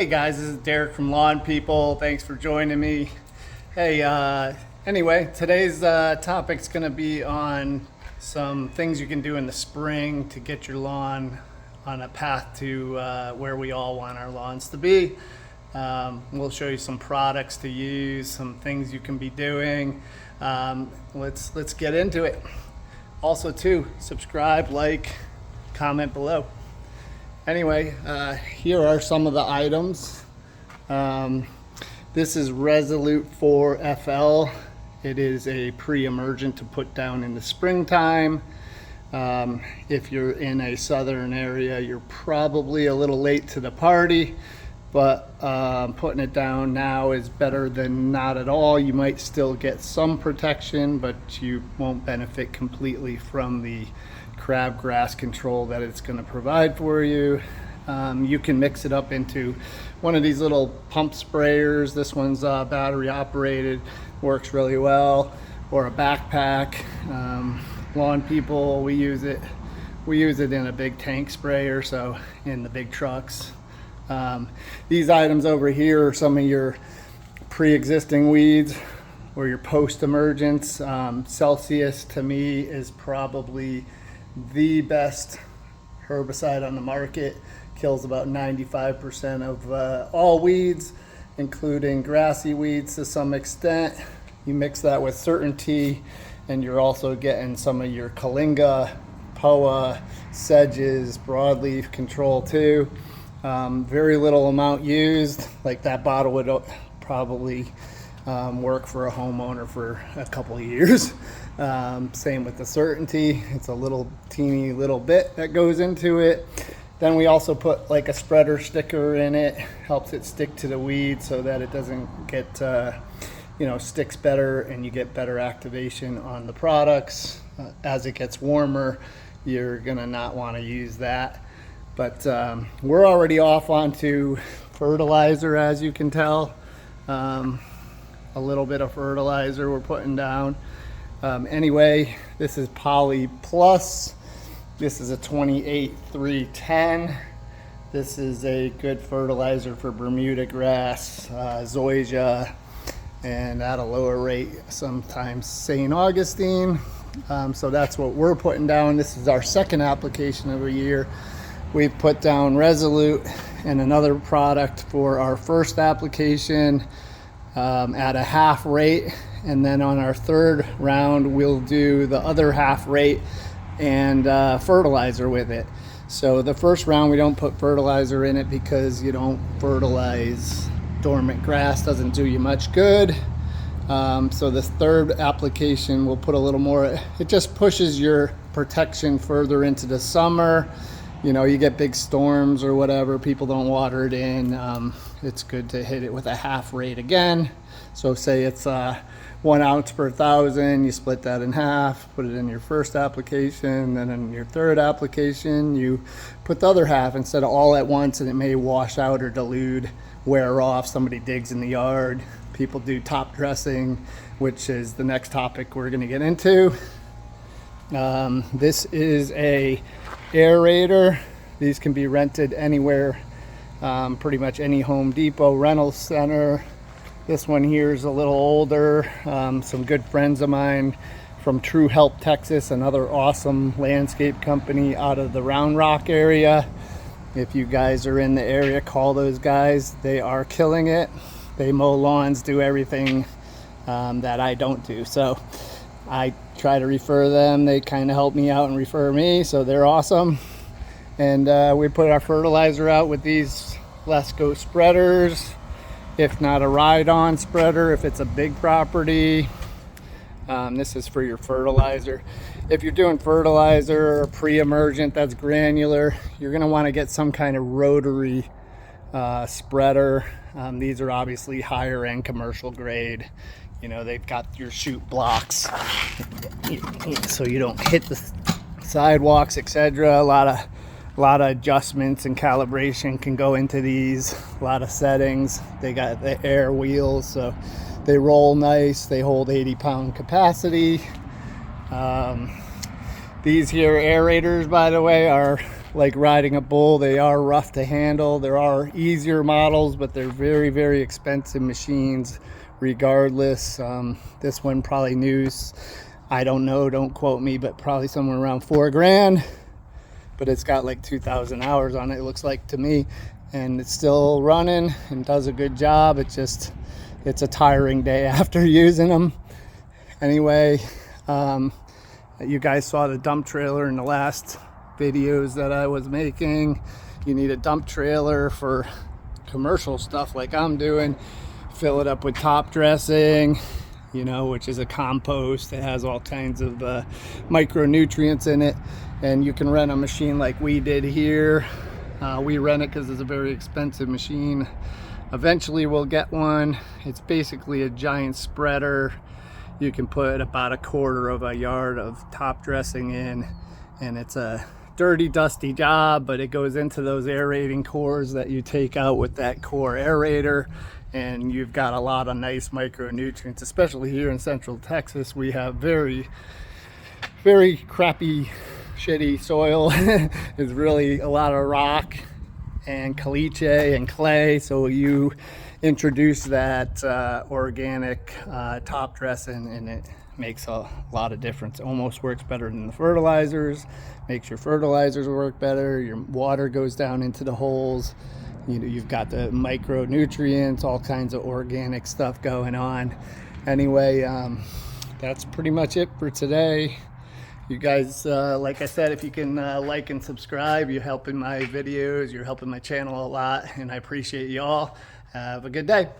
Hey guys, this is Derek from Lawn People. Thanks for joining me. Hey, anyway, today's topic's going to be on some things you can do in the spring to get your lawn on a path to where we all want our lawns to be. We'll show you some products to use, some things you can be doing. Let's get into it. Also, too, subscribe, like, comment below. Anyway, here are some of the items. This is Resolute 4 FL. It is a pre-emergent to put down in the springtime. If you're in a southern area, you're probably a little late to the party, but putting it down now is better than not at all. You might still get some protection, but you won't benefit completely from the crabgrass control that it's going to provide for you. You can mix it up into one of these little pump sprayers. This one's battery operated, works really well, or a backpack. Lawn People, we use it in a big tank sprayer, so in the big trucks. These items over here are some of your pre-existing weeds or your post-emergence. Celsius to me is probably the best herbicide on the market. Kills about 95% of all weeds, including grassy weeds to some extent. You mix that with Certainty and you're also getting some of your Kalinga, POA, sedges, broadleaf control too. Very little amount used. Like that bottle would probably work for a homeowner for a couple of years. Same with the Certainty. It's a little teeny little bit that goes into it. Then we also put like a spreader sticker in it. Helps it stick to the weed so that it doesn't get sticks better, and you get better activation on the products. As it gets warmer, you're gonna not want to use that. But we're already off onto fertilizer, as you can tell. A little bit of fertilizer we're putting down. Anyway, this is Poly Plus. This is a 28-310. This is a good fertilizer for Bermuda grass, zoysia, and at a lower rate, sometimes St. Augustine. So that's what we're putting down. This is our second application of a year. We've put down Resolute and another product for our first application at a half rate. And then on our third round, we'll do the other half rate and fertilizer with it. So the first round we don't put fertilizer in it because you don't fertilize dormant grass, doesn't do you much good. So this third application we'll put a little more. It just pushes your protection further into the summer. You get big storms or whatever, people don't water it in. It's good to hit it with a half rate again. So say it's 1 ounce per 1,000, you split that in half, put it in your first application, then in your third application, you put the other half instead of all at once, and it may wash out or dilute, wear off. Somebody digs in the yard. People do top dressing, which is the next topic we're going to get into. This is a aerator. These can be rented anywhere, pretty much any Home Depot rental center. This one here is a little older. Some good friends of mine from True Help Texas, another awesome landscape company out of the Round Rock area. If you guys are in the area, call those guys. They are killing it. They mow lawns, do everything that I don't do. So I try to refer them. They kind of help me out and refer me, so they're awesome. And we put our fertilizer out with these Lesco spreaders. If not a ride-on spreader, if it's a big property. This is for your fertilizer. If you're doing fertilizer or pre-emergent that's granular, you're going to want to get some kind of rotary spreader. These are obviously higher end commercial grade. They've got your chute blocks so you don't hit the sidewalks, etc. A lot of adjustments and calibration can go into these. A lot of settings. They got the air wheels, so they roll nice. They hold 80-pound capacity. These here aerators, by the way, are like riding a bull. They are rough to handle. There are easier models, but they're very, very expensive machines regardless. This one probably news, I don't know, don't quote me, but probably somewhere around $4,000. But it's got like 2,000 hours on it, it looks like to me, and it's still running and does a good job. It's a tiring day after using them. Anyway, you guys saw the dump trailer in the last videos that I was making. You need a dump trailer for commercial stuff like I'm doing. Fill it up with top dressing, you know, which is a compost. It has all kinds of micronutrients in it. And you can rent a machine like we did here. We rent it because it's a very expensive machine. Eventually we'll get one. It's basically a giant spreader. You can put about 1/4 of a yard of top dressing in, and it's a dirty, dusty job, but it goes into those aerating cores that you take out with that core aerator, and you've got a lot of nice micronutrients. Especially here in Central Texas, we have very, very crappy, shitty soil. It's really a lot of rock and caliche and clay, so you introduce that organic top dressing, and it makes a lot of difference. It almost works better than the fertilizers, makes your fertilizers work better, your water goes down into the holes, you know, you've got the micronutrients, all kinds of organic stuff going on. Anyway, that's pretty much it for today. You guys, like I said, if you can like and subscribe, you're helping my videos, you're helping my channel a lot, and I appreciate you all. Have a good day.